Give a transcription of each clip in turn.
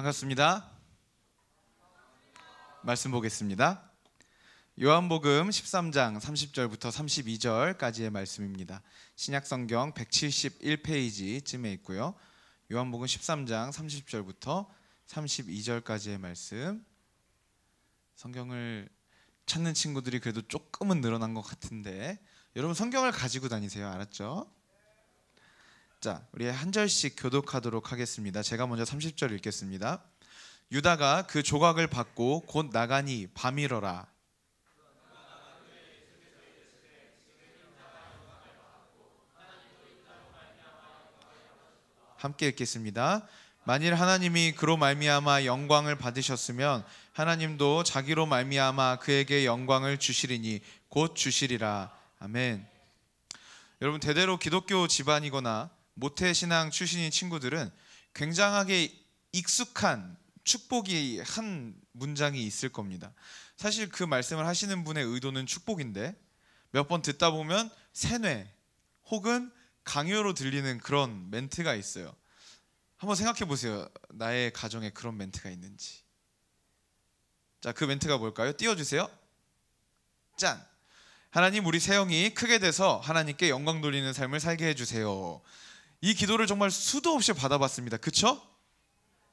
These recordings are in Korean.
반갑습니다. 말씀 보겠습니다. 요한복음 13장 30절부터 32절까지의 말씀입니다. 신약성경 171페이지쯤에 있고요. 요한복음 13장 30절부터 32절까지의 말씀. 성경을 찾는 친구들이 그래도 조금은 늘어난 것 같은데 여러분 성경을 가지고 다니세요. 알았죠? 자, 우리 한 절씩 교독하도록 하겠습니다. 제가 먼저 30절 읽겠습니다. 유다가 그 조각을 받고 곧 나가니 밤이러라. 함께 읽겠습니다. 만일 하나님이 그로 말미암아 영광을 받으셨으면 하나님도 자기로 말미암아 그에게 영광을 주시리니 곧 주시리라. 아멘. 여러분, 대대로 기독교 집안이거나 모태신앙 출신인 친구들은 굉장하게 익숙한 축복이 한 문장이 있을 겁니다. 사실 그 말씀을 하시는 분의 의도는 축복인데 몇 번 듣다 보면 세뇌 혹은 강요로 들리는 그런 멘트가 있어요. 한번 생각해 보세요. 나의 가정에 그런 멘트가 있는지. 자, 그 멘트가 뭘까요? 띄워주세요. 짠! 하나님, 우리 세영이 크게 돼서 하나님께 영광 돌리는 삶을 살게 해주세요. 이 기도를 정말 수도 없이 받아봤습니다. 그쵸?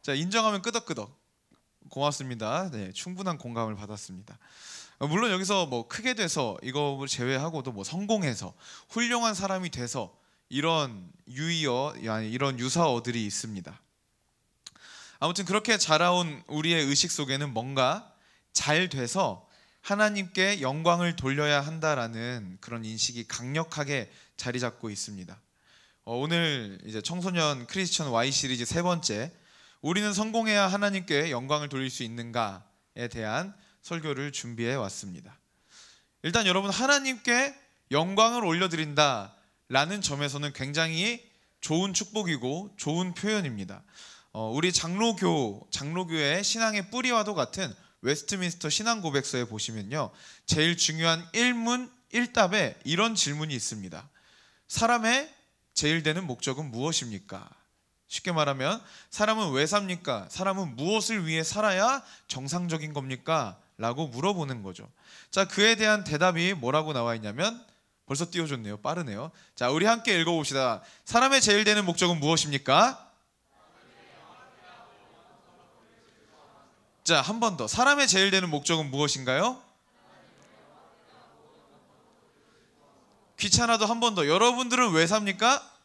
자, 인정하면 끄덕끄덕. 고맙습니다. 네, 충분한 공감을 받았습니다. 물론 여기서 뭐 크게 돼서 이거 제외하고도 뭐 성공해서 훌륭한 사람이 돼서 이런 유의어, 이런 유사어들이 있습니다. 아무튼 그렇게 자라온 우리의 의식 속에는 뭔가 잘 돼서 하나님께 영광을 돌려야 한다라는 그런 인식이 강력하게 자리 잡고 있습니다. 오늘 이제 청소년 크리스천 Y 시리즈 세 번째, 우리는 성공해야 하나님께 영광을 돌릴 수 있는가에 대한 설교를 준비해 왔습니다. 일단 여러분, 하나님께 영광을 올려드린다 라는 점에서는 굉장히 좋은 축복이고 좋은 표현입니다. 우리 장로교의 신앙의 뿌리와도 같은 웨스트민스터 신앙고백서에 보시면요, 제일 중요한 1문 1답에 이런 질문이 있습니다. 사람의 제일 되는 목적은 무엇입니까? 쉽게 말하면 사람은 왜 삽니까? 사람은 무엇을 위해 살아야 정상적인 겁니까? 라고 물어보는 거죠. 자, 그에 대한 대답이 뭐라고 나와 있냐면, 벌써 띄워줬네요. 빠르네요. 자, 우리 함께 읽어봅시다. 사람의 제일 되는 목적은 무엇입니까? 자, 한 번 더. 사람의 제일 되는 목적은 무엇인가요? 귀찮아도 한 번 더. 여러분들은 왜 삽니까?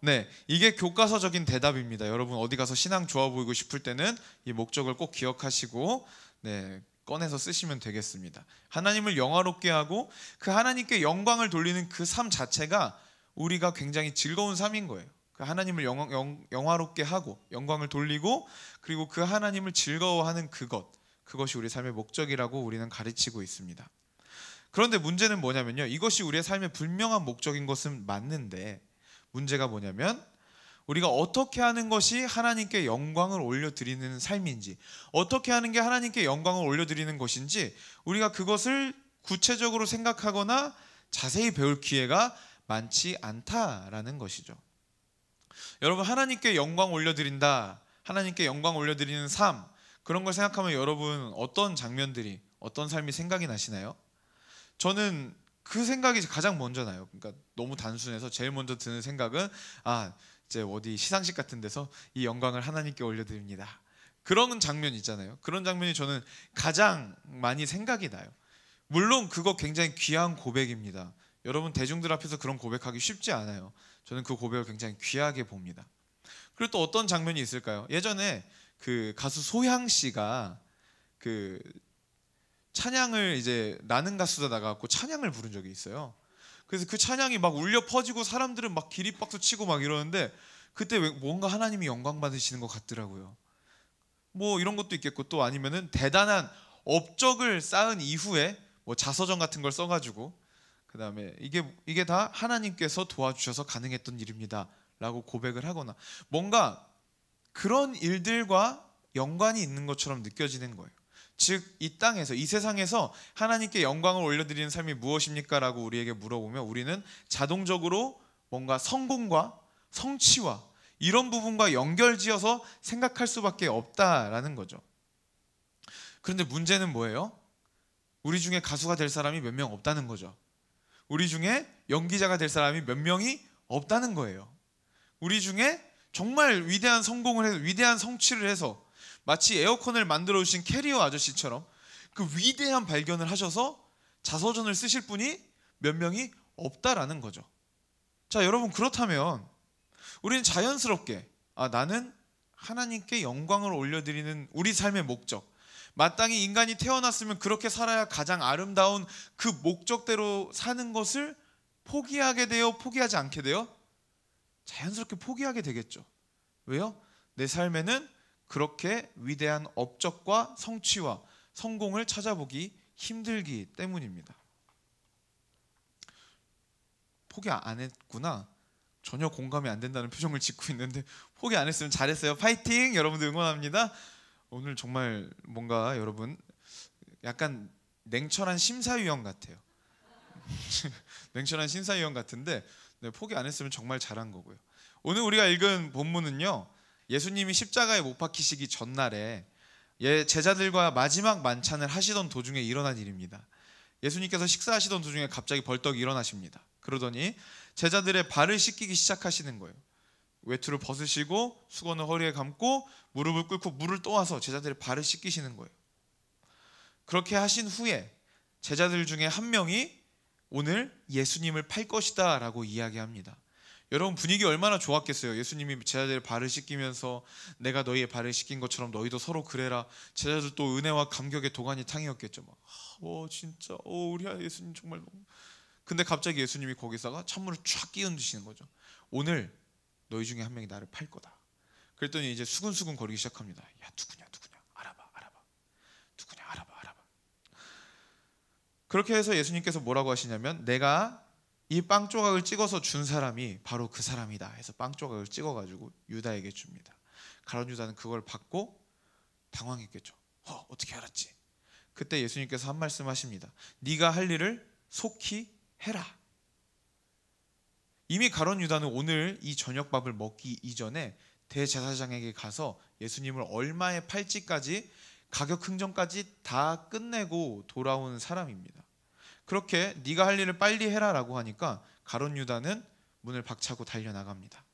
네, 이게 교과서적인 대답입니다. 여러분 어디 가서 신앙 좋아 보이고 싶을 때는 이 목적을 꼭 기억하시고 꺼내서 쓰시면 되겠습니다. 하나님을 영화롭게 하고 그 하나님께 영광을 돌리는 그 삶 자체가 우리가 굉장히 즐거운 삶인 거예요. 그 하나님을 영화롭게 하고 영광을 돌리고 그리고 그 하나님을 즐거워하는 그것이 우리 삶의 목적이라고 우리는 가르치고 있습니다. 그런데 문제는 뭐냐면요, 이것이 우리의 삶의 분명한 목적인 것은 맞는데 문제가 뭐냐면 우리가 어떻게 하는 것이 하나님께 영광을 올려드리는 삶인지, 어떻게 하는 게 하나님께 영광을 올려드리는 것인지 우리가 그것을 구체적으로 생각하거나 자세히 배울 기회가 많지 않다라는 것이죠. 여러분, 하나님께 영광 올려드린다, 하나님께 영광 올려드리는 삶, 그런 걸 생각하면 여러분 어떤 장면들이, 어떤 삶이 생각이 나시나요? 저는 그 생각이 가장 먼저 나요. 그러니까 너무 단순해서 제일 먼저 드는 생각은 이제 어디 시상식 같은 데서 이 영광을 하나님께 올려드립니다. 그런 장면 있잖아요. 그런 장면이 저는 가장 많이 생각이 나요. 물론 그거 굉장히 귀한 고백입니다. 여러분, 대중들 앞에서 그런 고백하기 쉽지 않아요. 저는 그 고백을 굉장히 귀하게 봅니다. 그리고 또 어떤 장면이 있을까요? 예전에 그 가수 소향 씨가 그 찬양을 이제 나는 가수다 나가고 찬양을 부른 적이 있어요. 그래서 그 찬양이 막 울려 퍼지고 사람들은 막 기립박수 치고 막 이러는데 그때 뭔가 하나님이 영광 받으시는 것 같더라고요. 뭐 이런 것도 있겠고, 또 아니면은 대단한 업적을 쌓은 이후에 뭐 자서전 같은 걸 써가지고 그 다음에 이게 다 하나님께서 도와주셔서 가능했던 일입니다 라고 고백을 하거나, 뭔가 그런 일들과 연관이 있는 것처럼 느껴지는 거예요. 즉, 이 땅에서, 이 세상에서 하나님께 영광을 올려드리는 삶이 무엇입니까? 라고 우리에게 물어보면 우리는 자동적으로 뭔가 성공과 성취와 이런 부분과 연결지어서 생각할 수밖에 없다라는 거죠. 그런데 문제는 뭐예요? 우리 중에 가수가 될 사람이 몇 명 없다는 거죠. 우리 중에 연기자가 될 사람이 몇 명이 없다는 거예요. 우리 중에 정말 위대한 성공을 해서, 위대한 성취를 해서, 마치 에어컨을 만들어 주신 캐리어 아저씨처럼 그 위대한 발견을 하셔서 자서전을 쓰실 분이 몇 명이 없다라는 거죠. 자, 여러분, 그렇다면 우리는 자연스럽게 나는 하나님께 영광을 올려드리는 우리 삶의 목적, 마땅히 인간이 태어났으면 그렇게 살아야 가장 아름다운 그 목적대로 사는 것을 포기하게 돼요? 포기하지 않게 돼요? 자연스럽게 포기하게 되겠죠. 왜요? 내 삶에는 그렇게 위대한 업적과 성취와 성공을 찾아보기 힘들기 때문입니다. 포기 안 했구나. 전혀 공감이 안 된다는 표정을 짓고 있는데, 포기 안 했으면 잘했어요. 파이팅! 여러분들 응원합니다. 오늘 정말 뭔가 여러분 약간 냉철한 심사위원 같아요. 냉철한 심사위원 같은데, 네, 포기 안 했으면 정말 잘한 거고요. 오늘 우리가 읽은 본문은요, 예수님이 십자가에 못 박히시기 전날에 제자들과 마지막 만찬을 하시던 도중에 일어난 일입니다. 예수님께서 식사하시던 도중에 갑자기 벌떡 일어나십니다. 그러더니 제자들의 발을 씻기기 시작하시는 거예요. 외투를 벗으시고 수건을 허리에 감고 무릎을 꿇고 물을 떠와서 제자들의 발을 씻기시는 거예요. 그렇게 하신 후에 제자들 중에 한 명이 오늘 예수님을 팔 것이다 라고 이야기합니다. 여러분, 분위기 얼마나 좋았겠어요. 예수님이 제자들의 발을 씻기면서 내가 너희의 발을 씻긴 것처럼 너희도 서로 그래라. 제자들 또 은혜와 감격의 도가니 탕이었겠죠. 막, 진짜 우리 예수님 정말 너무. 근데 갑자기 예수님이 거기다가 찬물을 쫙 끼얹으시는 거죠. 오늘 너희 중에 한 명이 나를 팔 거다. 그랬더니 이제 수근수근 거리기 시작합니다. 야, 누구냐 알아봐. 누구냐 알아봐. 그렇게 해서 예수님께서 뭐라고 하시냐면, 내가 이 빵 조각을 찍어서 준 사람이 바로 그 사람이다 해서 빵 조각을 찍어가지고 유다에게 줍니다. 가룟 유다는 그걸 받고 당황했겠죠. 어떻게 알았지? 그때 예수님께서 한 말씀 하십니다. 네가 할 일을 속히 해라. 이미 가룟 유다는 오늘 이 저녁밥을 먹기 이전에 대제사장에게 가서 예수님을 얼마에 팔지까지 가격 흥정까지 다 끝내고 돌아온 사람입니다. 그렇게 네가 할 일을 빨리 해라라고 하니까 가룟 유다는 문을 박차고 달려나갑니다.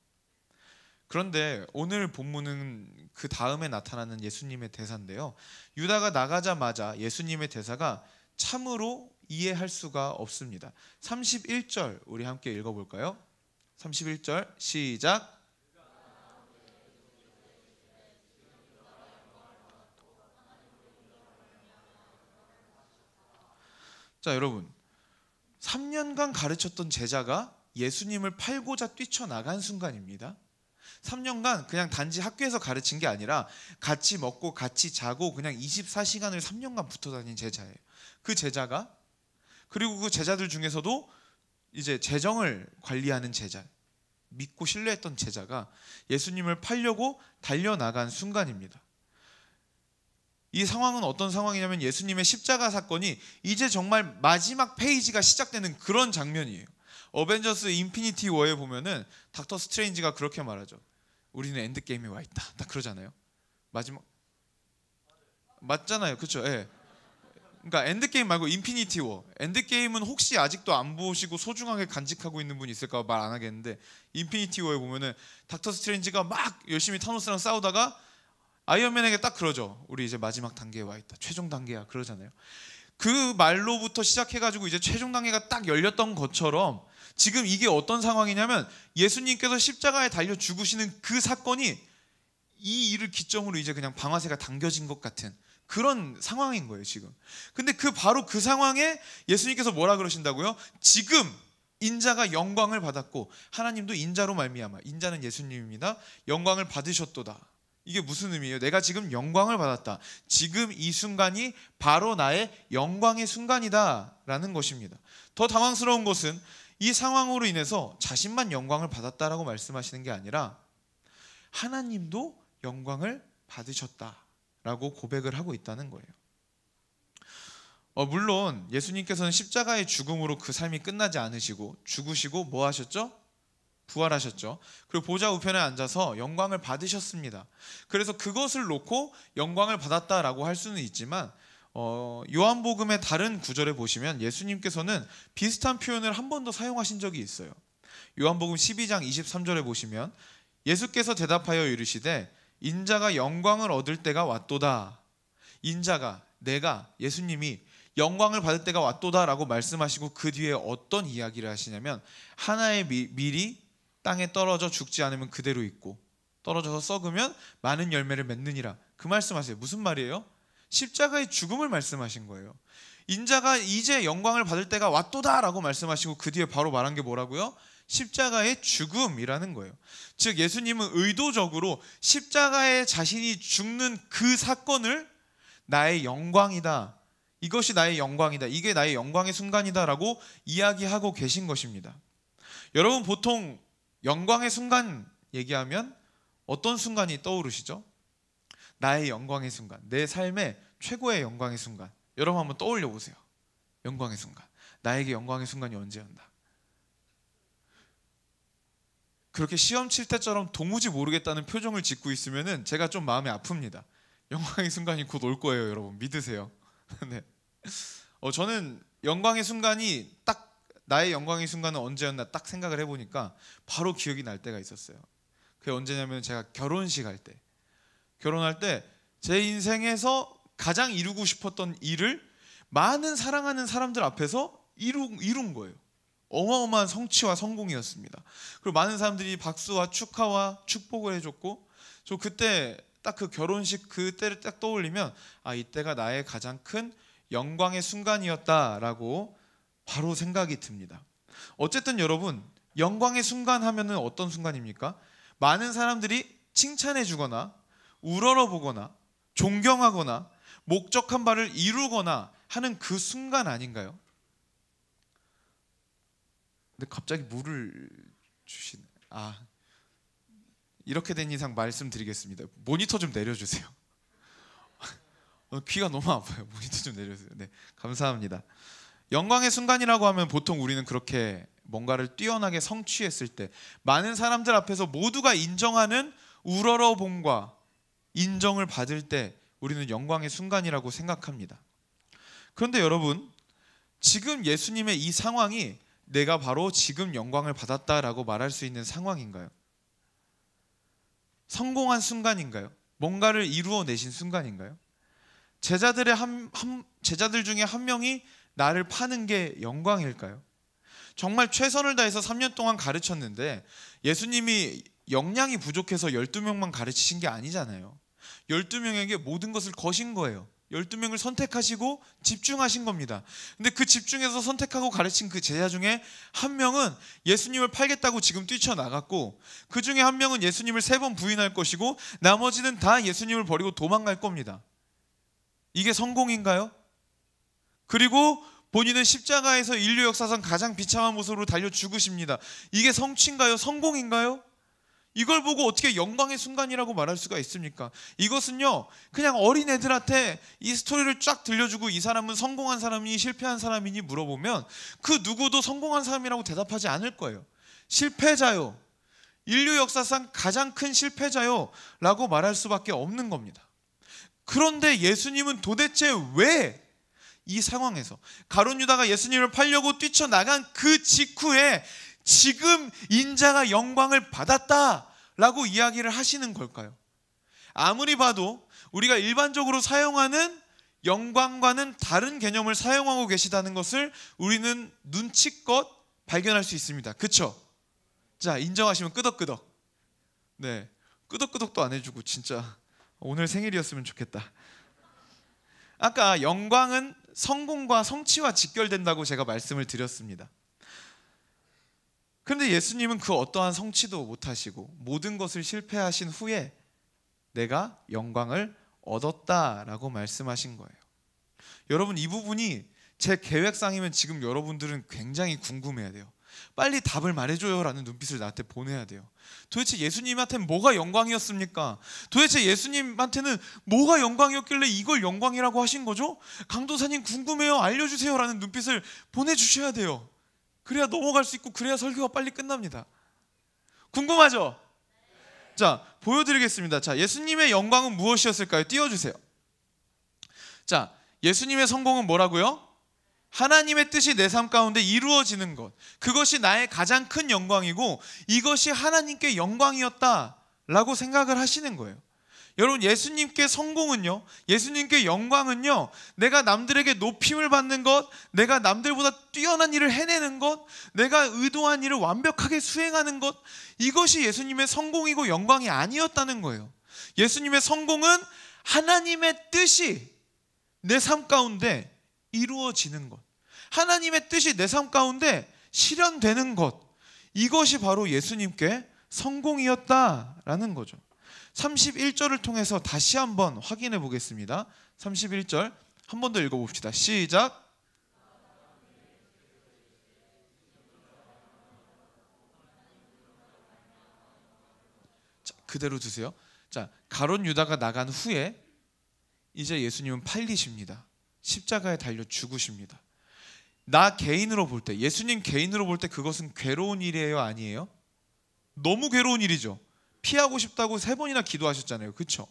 그런데 오늘 본문은 그 다음에 나타나는 예수님의 대사인데요, 유다가 나가자마자 예수님의 대사가 참으로 이해할 수가 없습니다. 31절 우리 함께 읽어볼까요? 31절 시작. 자, 여러분, 3년간 가르쳤던 제자가 예수님을 팔고자 뛰쳐나간 순간입니다. 3년간 그냥 단지 학교에서 가르친 게 아니라 같이 먹고 같이 자고 그냥 24시간을 3년간 붙어 다닌 제자예요. 그 제자가, 그리고 그 제자들 중에서도 이제 재정을 관리하는 제자, 믿고 신뢰했던 제자가 예수님을 팔려고 달려나간 순간입니다. 이 상황은 어떤 상황이냐면, 예수님의 십자가 사건이 이제 정말 마지막 페이지가 시작되는 그런 장면이에요. 어벤져스 인피니티 워에 보면은 닥터 스트레인지가 그렇게 말하죠. 우리는 엔드게임에 와 있다. 딱 그러잖아요. 마지막 맞잖아요. 그렇죠? 예. 그러니까 엔드게임 말고 인피니티 워. 엔드게임은 혹시 아직도 안 보시고 소중하게 간직하고 있는 분이 있을까 말 안 하겠는데, 인피니티 워에 보면은 닥터 스트레인지가 막 열심히 타노스랑 싸우다가 아이언맨에게 딱 그러죠. 우리 이제 마지막 단계에 와 있다. 최종 단계야. 그러잖아요. 그 말로부터 시작해가지고 이제 최종 단계가 딱 열렸던 것처럼 지금 이게 어떤 상황이냐면, 예수님께서 십자가에 달려 죽으시는 그 사건이 이 일을 기점으로 이제 그냥 방아쇠가 당겨진 것 같은 그런 상황인 거예요 지금. 근데 바로 그 상황에 예수님께서 뭐라 그러신다고요? 지금 인자가 영광을 받았고 하나님도 인자로 말미암아, 인자는 예수님입니다, 영광을 받으셨도다. 이게 무슨 의미예요? 내가 지금 영광을 받았다. 지금 이 순간이 바로 나의 영광의 순간이다 라는 것입니다. 더 당황스러운 것은 이 상황으로 인해서 자신만 영광을 받았다라고 말씀하시는 게 아니라 하나님도 영광을 받으셨다라고 고백을 하고 있다는 거예요. 물론 예수님께서는 십자가의 죽음으로 그 삶이 끝나지 않으시고 죽으시고 뭐 하셨죠? 부활하셨죠. 그리고 보좌 우편에 앉아서 영광을 받으셨습니다. 그래서 그것을 놓고 영광을 받았다라고 할 수는 있지만 요한복음의 다른 구절에 보시면 예수님께서는 비슷한 표현을 한 번 더 사용하신 적이 있어요. 요한복음 12장 23절에 보시면 예수께서 대답하여 이르시되 인자가 영광을 얻을 때가 왔도다. 인자가, 내가, 예수님이 영광을 받을 때가 왔도다라고 말씀하시고 그 뒤에 어떤 이야기를 하시냐면 하나의 밀이 땅에 떨어져 죽지 않으면 그대로 있고 떨어져서 썩으면 많은 열매를 맺느니라. 그 말씀하세요. 무슨 말이에요? 십자가의 죽음을 말씀하신 거예요. 인자가 이제 영광을 받을 때가 왔도다라고 말씀하시고 그 뒤에 바로 말한 게 뭐라고요? 십자가의 죽음이라는 거예요. 즉 예수님은 의도적으로 십자가에 자신이 죽는 그 사건을 나의 영광이다, 이것이 나의 영광이다, 이게 나의 영광의 순간이다라고 이야기하고 계신 것입니다. 여러분 보통 영광의 순간 얘기하면 어떤 순간이 떠오르시죠? 나의 영광의 순간, 내 삶의 최고의 영광의 순간. 여러분 한번 떠올려 보세요. 영광의 순간, 나에게 영광의 순간이 언제였나? 그렇게 시험 칠 때처럼 도무지 모르겠다는 표정을 짓고 있으면은 제가 좀 마음이 아픕니다. 영광의 순간이 곧 올 거예요, 여러분. 믿으세요. 네. 저는 영광의 순간이 딱 나의 영광의 순간은 언제였나 딱 생각을 해보니까 바로 기억이 날 때가 있었어요. 그게 언제냐면 제가 결혼식 할 때, 결혼할 때 제 인생에서 가장 이루고 싶었던 일을 많은 사랑하는 사람들 앞에서 이룬 거예요. 어마어마한 성취와 성공이었습니다. 그리고 많은 사람들이 박수와 축하와 축복을 해줬고, 저 그때 딱 그 결혼식 그때를 딱 떠올리면 이때가 나의 가장 큰 영광의 순간이었다라고 바로 생각이 듭니다. 어쨌든 여러분, 영광의 순간 하면은 어떤 순간입니까? 많은 사람들이 칭찬해 주거나 우러러보거나 존경하거나 목적한 바를 이루거나 하는 그 순간 아닌가요? 근데 갑자기 물을 주시네. 이렇게 된 이상 말씀드리겠습니다. 모니터 좀 내려주세요. 귀가 너무 아파요. 모니터 좀 내려주세요. 네, 감사합니다. 영광의 순간이라고 하면 보통 우리는 그렇게 뭔가를 뛰어나게 성취했을 때, 많은 사람들 앞에서 모두가 인정하는 우러러봄과 인정을 받을 때 우리는 영광의 순간이라고 생각합니다. 그런데 여러분, 지금 예수님의 이 상황이 내가 바로 지금 영광을 받았다라고 말할 수 있는 상황인가요? 성공한 순간인가요? 뭔가를 이루어내신 순간인가요? 제자들 중에 한 명이 나를 파는 게 영광일까요? 정말 최선을 다해서 3년 동안 가르쳤는데 예수님이 역량이 부족해서 12명만 가르치신 게 아니잖아요. 12명에게 모든 것을 거신 거예요. 12명을 선택하시고 집중하신 겁니다. 근데 그 집중해서 선택하고 가르친 그 제자 중에 한 명은 예수님을 팔겠다고 지금 뛰쳐나갔고, 그 중에 한 명은 예수님을 3번 부인할 것이고 나머지는 다 예수님을 버리고 도망갈 겁니다. 이게 성공인가요? 그리고 본인은 십자가에서 인류 역사상 가장 비참한 모습으로 달려 죽으십니다. 이게 성취인가요? 성공인가요? 이걸 보고 어떻게 영광의 순간이라고 말할 수가 있습니까? 이것은요, 그냥 어린애들한테 이 스토리를 쫙 들려주고 이 사람은 성공한 사람이니 실패한 사람이니 물어보면 그 누구도 성공한 사람이라고 대답하지 않을 거예요. 실패자요, 인류 역사상 가장 큰 실패자요 라고 말할 수밖에 없는 겁니다. 그런데 예수님은 도대체 왜 이 상황에서 가룟 유다가 예수님을 팔려고 뛰쳐나간 그 직후에 지금 인자가 영광을 받았다라고 이야기를 하시는 걸까요? 아무리 봐도 우리가 일반적으로 사용하는 영광과는 다른 개념을 사용하고 계시다는 것을 우리는 눈치껏 발견할 수 있습니다. 그쵸? 자, 인정하시면 끄덕끄덕. 네, 끄덕끄덕도 안 해주고 진짜 오늘 생일이었으면 좋겠다. 아까 영광은 성공과 성취와 직결된다고 제가 말씀을 드렸습니다. 그런데 예수님은 그 어떠한 성취도 못하시고 모든 것을 실패하신 후에 내가 영광을 얻었다라고 말씀하신 거예요. 여러분, 이 부분이 제 계획상이면 지금 여러분들은 굉장히 궁금해야 돼요. 빨리 답을 말해줘요 라는 눈빛을 나한테 보내야 돼요. 도대체 예수님한테는 뭐가 영광이었습니까? 도대체 예수님한테는 뭐가 영광이었길래 이걸 영광이라고 하신 거죠? 강도사님 궁금해요, 알려주세요 라는 눈빛을 보내주셔야 돼요. 그래야 넘어갈 수 있고 그래야 설교가 빨리 끝납니다. 궁금하죠? 자, 보여드리겠습니다. 자, 예수님의 영광은 무엇이었을까요? 띄워주세요. 자, 예수님의 성공은 뭐라고요? 하나님의 뜻이 내 삶 가운데 이루어지는 것, 그것이 나의 가장 큰 영광이고 이것이 하나님께 영광이었다라고 생각을 하시는 거예요. 여러분, 예수님께 성공은요, 예수님께 영광은요, 내가 남들에게 높임을 받는 것, 내가 남들보다 뛰어난 일을 해내는 것, 내가 의도한 일을 완벽하게 수행하는 것, 이것이 예수님의 성공이고 영광이 아니었다는 거예요. 예수님의 성공은 하나님의 뜻이 내 삶 가운데 이루어지는 것, 하나님의 뜻이 내 삶 가운데 실현되는 것, 이것이 바로 예수님께 성공이었다라는 거죠. 31절을 통해서 다시 한번 확인해 보겠습니다. 31절 한 번 더 읽어봅시다. 시작. 자, 그대로 두세요. 자, 가룟 유다가 나간 후에 이제 예수님은 팔리십니다. 십자가에 달려 죽으십니다. 나 개인으로 볼 때, 예수님 개인으로 볼 때 그것은 괴로운 일이에요, 아니에요? 너무 괴로운 일이죠. 피하고 싶다고 3번이나 기도하셨잖아요. 그렇죠?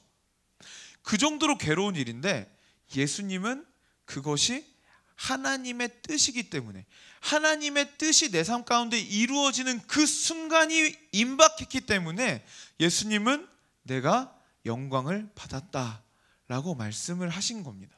그 정도로 괴로운 일인데 예수님은 그것이 하나님의 뜻이기 때문에, 하나님의 뜻이 내 삶 가운데 이루어지는 그 순간이 임박했기 때문에 예수님은 내가 영광을 받았다라고 말씀을 하신 겁니다.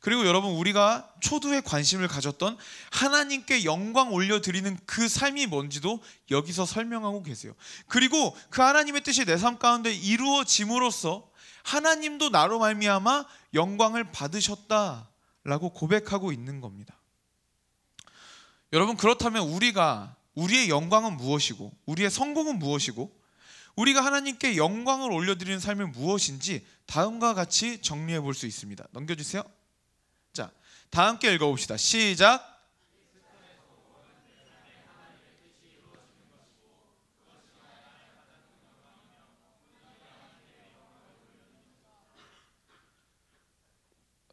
그리고 여러분, 우리가 초두에 관심을 가졌던 하나님께 영광 올려드리는 그 삶이 뭔지도 여기서 설명하고 계세요. 그리고 그 하나님의 뜻이 내 삶 가운데 이루어짐으로써 하나님도 나로 말미암아 영광을 받으셨다라고 고백하고 있는 겁니다. 여러분, 그렇다면 우리의 영광은 무엇이고, 우리의 성공은 무엇이고, 우리가 하나님께 영광을 올려드리는 삶이 무엇인지 다음과 같이 정리해 볼 수 있습니다. 넘겨주세요. 자, 다 함께 읽어봅시다. 시작.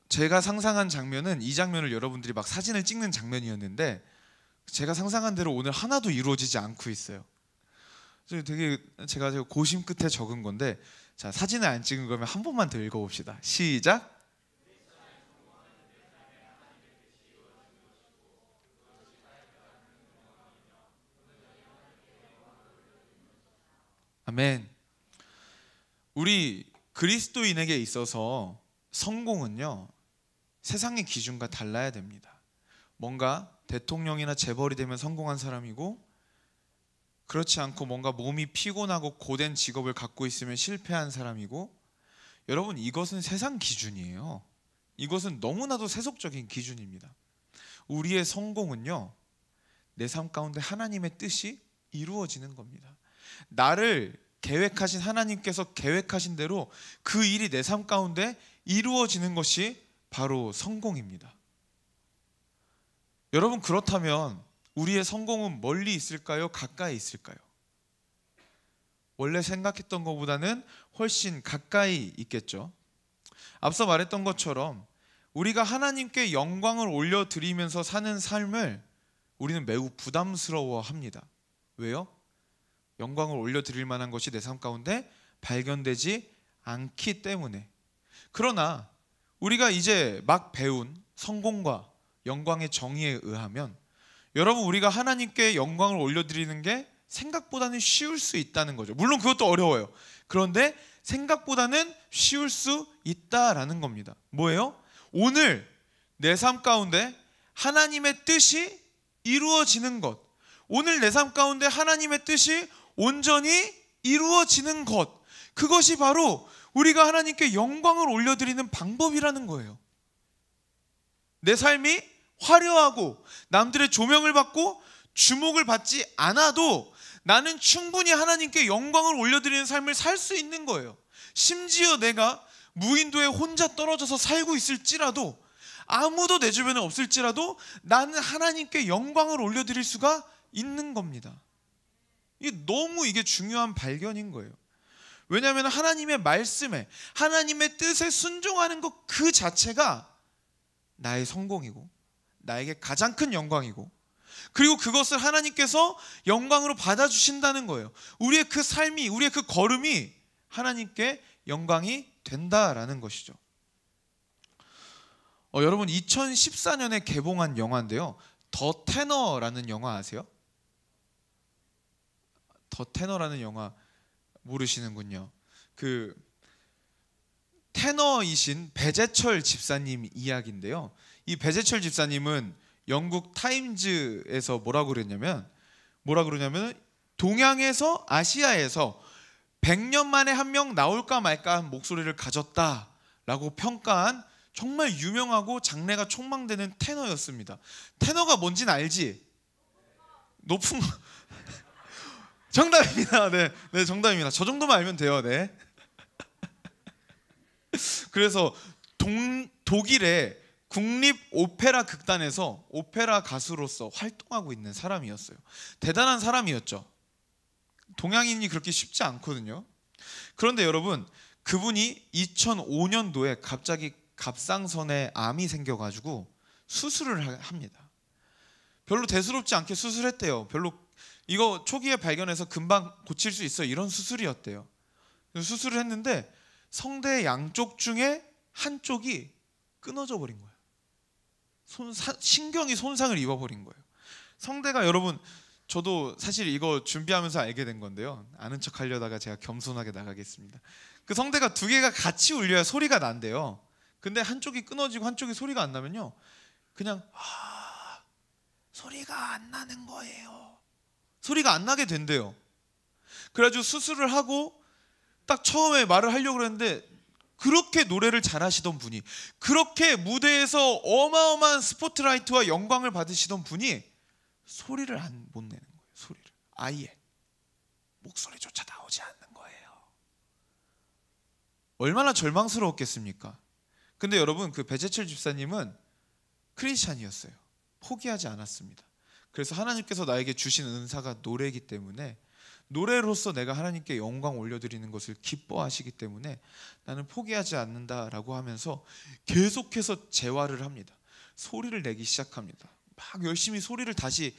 제가 상상한 장면은 이 장면을 여러분들이 막 사진을 찍는 장면이었는데 제가 상상한 대로 오늘 하나도 이루어지지 않고 있어요. 제가 고심 끝에 적은 건데, 자, 사진을 안 찍은 거면 한 번만 더 읽어봅시다. 시작. 아멘. 우리 그리스도인에게 있어서 성공은요, 세상의 기준과 달라야 됩니다. 뭔가 대통령이나 재벌이 되면 성공한 사람이고, 그렇지 않고 뭔가 몸이 피곤하고 고된 직업을 갖고 있으면 실패한 사람이고, 여러분, 이것은 세상 기준이에요. 이것은 너무나도 세속적인 기준입니다. 우리의 성공은요, 내 삶 가운데 하나님의 뜻이 이루어지는 겁니다. 나를 계획하신 하나님께서 계획하신 대로 그 일이 내 삶 가운데 이루어지는 것이 바로 성공입니다. 여러분, 그렇다면 우리의 성공은 멀리 있을까요? 가까이 있을까요? 원래 생각했던 것보다는 훨씬 가까이 있겠죠. 앞서 말했던 것처럼 우리가 하나님께 영광을 올려드리면서 사는 삶을 우리는 매우 부담스러워합니다. 왜요? 영광을 올려드릴 만한 것이 내 삶 가운데 발견되지 않기 때문에. 그러나 우리가 이제 막 배운 성공과 영광의 정의에 의하면, 여러분, 우리가 하나님께 영광을 올려드리는 게 생각보다는 쉬울 수 있다는 거죠. 물론 그것도 어려워요. 그런데 생각보다는 쉬울 수 있다라는 겁니다. 뭐예요? 오늘 내 삶 가운데 하나님의 뜻이 이루어지는 것, 오늘 내 삶 가운데 하나님의 뜻이 온전히 이루어지는 것, 그것이 바로 우리가 하나님께 영광을 올려드리는 방법이라는 거예요. 내 삶이 화려하고 남들의 조명을 받고 주목을 받지 않아도 나는 충분히 하나님께 영광을 올려드리는 삶을 살 수 있는 거예요. 심지어 내가 무인도에 혼자 떨어져서 살고 있을지라도, 아무도 내 주변에 없을지라도 나는 하나님께 영광을 올려드릴 수가 있는 겁니다. 이게 중요한 발견인 거예요. 왜냐하면 하나님의 말씀에, 하나님의 뜻에 순종하는 것 그 자체가 나의 성공이고 나에게 가장 큰 영광이고, 그리고 그것을 하나님께서 영광으로 받아주신다는 거예요. 우리의 그 삶이, 우리의 그 걸음이 하나님께 영광이 된다라는 것이죠. 여러분 2014년에 개봉한 영화인데요, 더 테너라는 영화 아세요? 더 테너라는 영화 모르시는군요. 그 테너이신 배재철 집사님 이야기인데요, 이 배재철 집사님은 영국 타임즈에서 뭐라고 그러냐면 동양에서 아시아에서 100년 만에 한 명 나올까 말까 한 목소리를 가졌다라고 평가한 정말 유명하고 장래가 촉망되는 테너였습니다. 테너가 뭔지는 알지? 높은 정답입니다. 네, 정답입니다. 저 정도만 알면 돼요. 네. 그래서 독일의 국립 오페라 극단에서 오페라 가수로서 활동하고 있는 사람이었어요. 대단한 사람이었죠. 동양인이 그렇게 쉽지 않거든요. 그런데 여러분, 그분이 2005년도에 갑자기 갑상선에 암이 생겨가지고 수술을 합니다. 별로 대수롭지 않게 수술했대요. 별로 이거 초기에 발견해서 금방 고칠 수 있어, 이런 수술이었대요. 수술을 했는데 성대 양쪽 중에 한쪽이 끊어져 버린 거예요. 신경이 손상을 입어버린 거예요. 성대가, 여러분 저도 사실 이거 준비하면서 알게 된 건데요, 아는 척 하려다가 제가 겸손하게 나가겠습니다. 그 성대가 두 개가 같이 울려야 소리가 난대요. 근데 한쪽이 끊어지고 한쪽이 소리가 안 나면요, 그냥 소리가 안 나는 거예요. 소리가 안 나게 된대요. 그래가지고 수술을 하고 딱 처음에 말을 하려고 그랬는데, 그렇게 노래를 잘하시던 분이, 그렇게 무대에서 어마어마한 스포트라이트와 영광을 받으시던 분이 소리를 못 내는 거예요. 소리를 아예 목소리조차 나오지 않는 거예요. 얼마나 절망스러웠겠습니까? 근데 여러분, 그 배재철 집사님은 크리스찬이었어요. 포기하지 않았습니다. 그래서 하나님께서 나에게 주신 은사가 노래이기 때문에, 노래로서 내가 하나님께 영광 올려드리는 것을 기뻐하시기 때문에 나는 포기하지 않는다라고 하면서 계속해서 재활을 합니다. 소리를 내기 시작합니다. 막 열심히 소리를 다시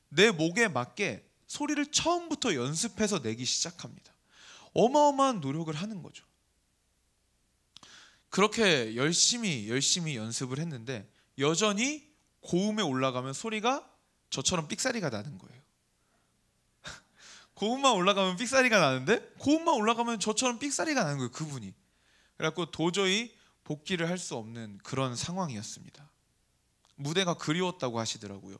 내 목에 맞게 소리를 처음부터 연습해서 내기 시작합니다. 어마어마한 노력을 하는 거죠. 그렇게 열심히 연습을 했는데 여전히 고음에 올라가면 소리가 저처럼 삑사리가 나는 거예요. 고음만 올라가면 삑사리가 나는데 고음만 올라가면 저처럼 삑사리가 나는 거예요, 그분이. 그래갖고 도저히 복귀를 할 수 없는 그런 상황이었습니다. 무대가 그리웠다고 하시더라고요.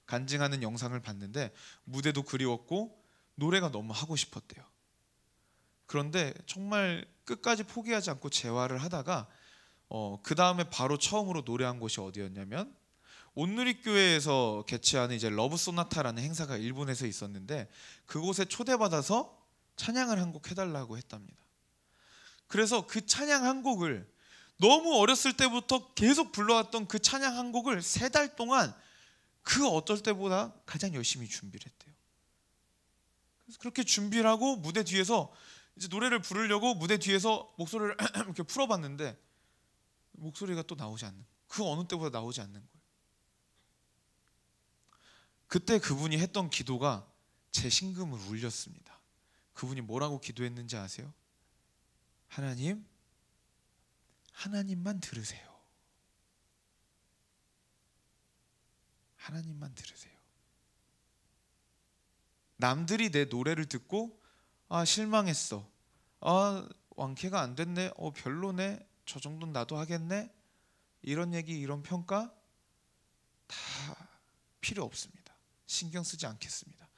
간증하는 영상을 봤는데 무대도 그리웠고 노래가 너무 하고 싶었대요. 그런데 정말 끝까지 포기하지 않고 재활을 하다가 그 다음에 바로 처음으로 노래한 곳이 어디였냐면, 온누리교회에서 개최하는 이제 러브 소나타라는 행사가 일본에서 있었는데, 그곳에 초대받아서 찬양을 한 곡 해달라고 했답니다. 그래서 그 찬양 한 곡을, 너무 어렸을 때부터 계속 불러왔던 그 찬양 한 곡을 3달 동안 그 어떨 때보다 가장 열심히 준비를 했대요. 그래서 그렇게 준비를 하고 무대 뒤에서 이제 노래를 부르려고 무대 뒤에서 목소리를 이렇게 풀어봤는데 목소리가 또 나오지 않는, 그 어느 때보다 나오지 않는 거예요. 그때 그분이 했던 기도가 제 심금을 울렸습니다. 그분이 뭐라고 기도했는지 아세요? 하나님만 들으세요. 하나님만 들으세요. 남들이 내 노래를 듣고 실망했어, 완쾌가 안 됐네, 별로네, 저 정도는 나도 하겠네, 이런 얘기, 이런 평가 다 필요 없습니다. 신경 쓰지 않겠습니다.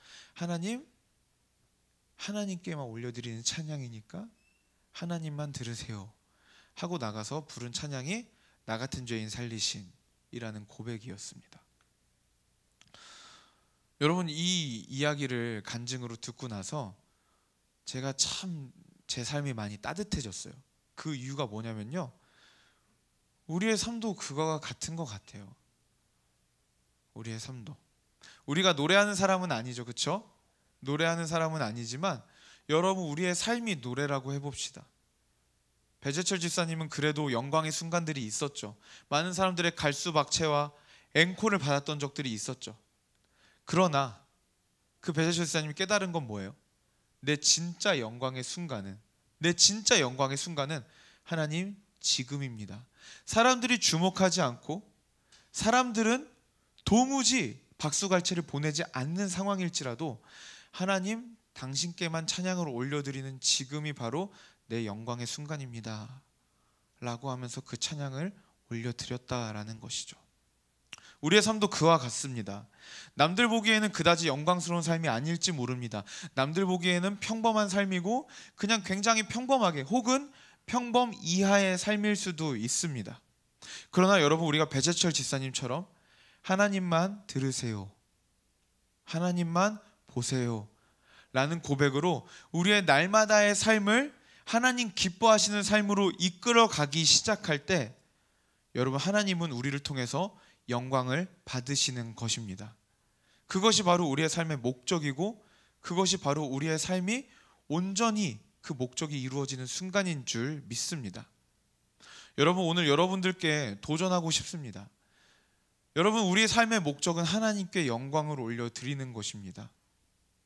하나님께만 올려드리는 찬양이니까 하나님만 들으세요 하고 나가서 부른 찬양이 나 같은 죄인 살리신이라는 고백이었습니다. 여러분, 이 이야기를 간증으로 듣고 나서 제가 참 제 삶이 많이 따뜻해졌어요. 그 이유가 뭐냐면요, 우리의 삶도 그거와 같은 것 같아요. 우리의 삶도, 우리가 노래하는 사람은 아니죠, 그렇죠? 노래하는 사람은 아니지만 여러분, 우리의 삶이 노래라고 해봅시다. 배재철 집사님은 그래도 영광의 순간들이 있었죠. 많은 사람들의 갈수박채와 앵콜을 받았던 적들이 있었죠. 그러나 그 베드로 집사님이 깨달은 건 뭐예요? 내 진짜 영광의 순간은 하나님 지금입니다. 사람들이 주목하지 않고 사람들은 도무지 박수갈채를 보내지 않는 상황일지라도 하나님 당신께만 찬양을 올려드리는 지금이 바로 내 영광의 순간입니다 라고 하면서 그 찬양을 올려드렸다라는 것이죠. 우리의 삶도 그와 같습니다. 남들 보기에는 그다지 영광스러운 삶이 아닐지 모릅니다. 남들 보기에는 평범한 삶이고 그냥 굉장히 평범하게 혹은 평범 이하의 삶일 수도 있습니다. 그러나 여러분, 우리가 배재철 집사님처럼 하나님만 들으세요, 하나님만 보세요 라는 고백으로 우리의 날마다의 삶을 하나님 기뻐하시는 삶으로 이끌어가기 시작할 때 여러분, 하나님은 우리를 통해서 영광을 받으시는 것입니다. 그것이 바로 우리의 삶의 목적이고 그것이 바로 우리의 삶이 온전히 그 목적이 이루어지는 순간인 줄 믿습니다. 여러분, 오늘 여러분들께 도전하고 싶습니다. 여러분, 우리의 삶의 목적은 하나님께 영광을 올려드리는 것입니다.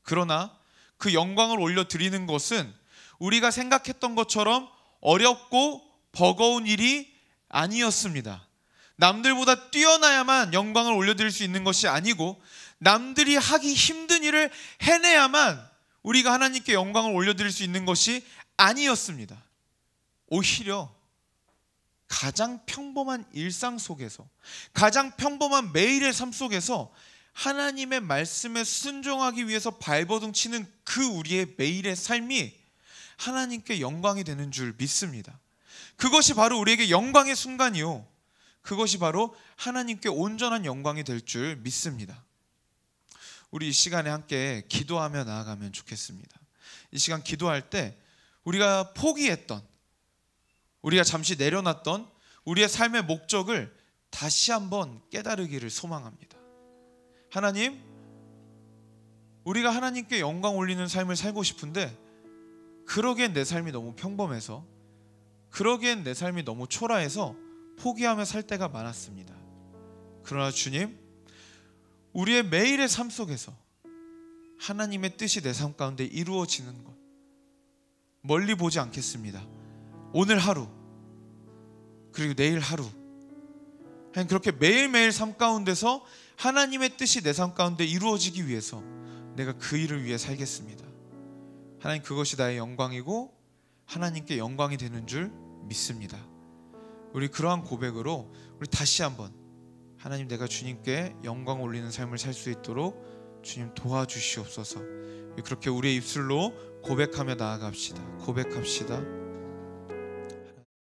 그러나 그 영광을 올려드리는 것은 우리가 생각했던 것처럼 어렵고 버거운 일이 아니었습니다. 남들보다 뛰어나야만 영광을 올려드릴 수 있는 것이 아니고 남들이 하기 힘든 일을 해내야만 우리가 하나님께 영광을 올려드릴 수 있는 것이 아니었습니다. 오히려 가장 평범한 일상 속에서, 가장 평범한 매일의 삶 속에서 하나님의 말씀에 순종하기 위해서 발버둥 치는 그 우리의 매일의 삶이 하나님께 영광이 되는 줄 믿습니다. 그것이 바로 우리에게 영광의 순간이요, 그것이 바로 하나님께 온전한 영광이 될 줄 믿습니다. 우리 이 시간에 함께 기도하며 나아가면 좋겠습니다. 이 시간 기도할 때 우리가 포기했던, 우리가 잠시 내려놨던 우리의 삶의 목적을 다시 한번 깨달으기를 소망합니다. 하나님, 우리가 하나님께 영광 올리는 삶을 살고 싶은데 그러기엔 내 삶이 너무 평범해서, 그러기엔 내 삶이 너무 초라해서 포기하며 살 때가 많았습니다. 그러나 주님, 우리의 매일의 삶 속에서 하나님의 뜻이 내 삶 가운데 이루어지는 것 멀리 보지 않겠습니다. 오늘 하루 그리고 내일 하루, 그냥 그렇게 매일매일 삶 가운데서 하나님의 뜻이 내 삶 가운데 이루어지기 위해서 내가 그 일을 위해 살겠습니다. 하나님, 그것이 나의 영광이고 하나님께 영광이 되는 줄 믿습니다. 우리 그러한 고백으로 우리 다시 한번 하나님, 내가 주님께 영광 올리는 삶을 살 수 있도록 주님 도와주시옵소서. 그렇게 우리의 입술로 고백하며 나아갑시다. 고백합시다.